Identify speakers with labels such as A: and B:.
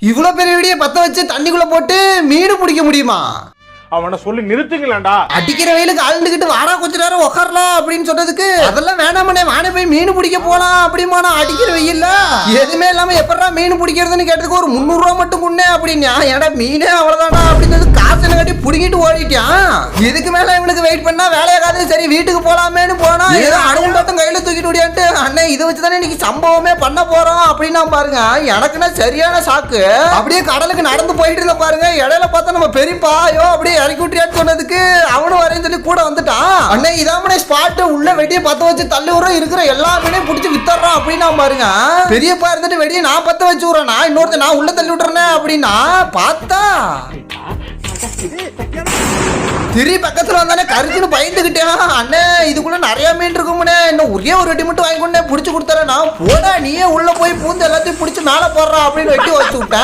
A: இவ்வளவு பெரிய வெடியை பத்த வச்சு தண்ணிக்குள்ள போட்டு மீன் பிடிக்க முடியுமா?
B: அவனை சொல்லி நிறுத்துங்களேன்டா.
A: அடிக்கிற வெயிலுக்கு ஆழ்ந்துகிட்டு வாடா கொஞ்ச நேரம் உட்காரலாம் அப்படின்னு சொன்னதுக்கு அதெல்லாம் வேணாமனே வானே போய் மீன் பிடிக்க போலாம் அப்படிமானா அடிக்கிற வெயில்ல எதுவுமே இல்லாம எப்படா மீன் பிடிக்கிறதுன்னு கேட்டதுக்கு ஒரு 300 ரூபா மட்டும் குன்னே அப்படின்னா ஏடா மீனே அவ்வளவுதானா அப்படின்னு காசு கட்டி புடிங்கிட்டு ஓடிட்டான். இதுக்கு மேல இவனுக்கு வெயிட் பண்ணா வேலையாகாது, சரி வீட்டுக்கு போலாமேன்னு போனா ஏதோ அடவுண்டாட்டம் கையில தூக்கிட்டு ஓடியான்ட்டு அண்ணே இதை வச்சுதானே இன்னைக்கு சம்பவமே பண்ண போறோம் அப்படின்னா பாருங்க எனக்குன்னா சரியான சாக்கு. அப்படியே கடலுக்கு நடந்து போயிட்டு இருந்த பாருங்க இடையில பார்த்தா நம்ம பெரியப்பாயோ அப்படியே இறக்கி விட்டியான்னு சொன்னதுக்கு அவனும் வரேன்னு சொல்லி கூட வந்துட்டான். அண்ணே இதாமனே ஸ்பாட் உள்ள வெடியை பத்த வச்சு தள்ளி விடுறோம், இருக்கிற எல்லா மீனையும் பிடிச்சி வித்தர்றான் அப்படின்னா பாருங்க. பெரியப்பா இருந்துட்டு வெடியை நான் பத்த வச்சு விடுறேன், நான் இன்னொருத்த நான் உள்ள தள்ளி விட்டுறேன் அப்படின்னா பார்த்தா திரி பக்கத்துல வந்தானே கருத்துன்னு பயந்துகிட்டேன். அண்ணே இதுக்குள்ள நிறைய மீன் இருக்கும்னே, இன்னும் ஒரே ஒரு வெட்டி மட்டும் வாங்கி கொண்டே பிடிச்சி கொடுத்தறேன். நான் போடா நீயே உள்ள போய் பூந்து எல்லாத்தையும் பிடிச்சி மேல போடுறான் அப்படின்னு வெட்டி வச்சு விட்டேன்.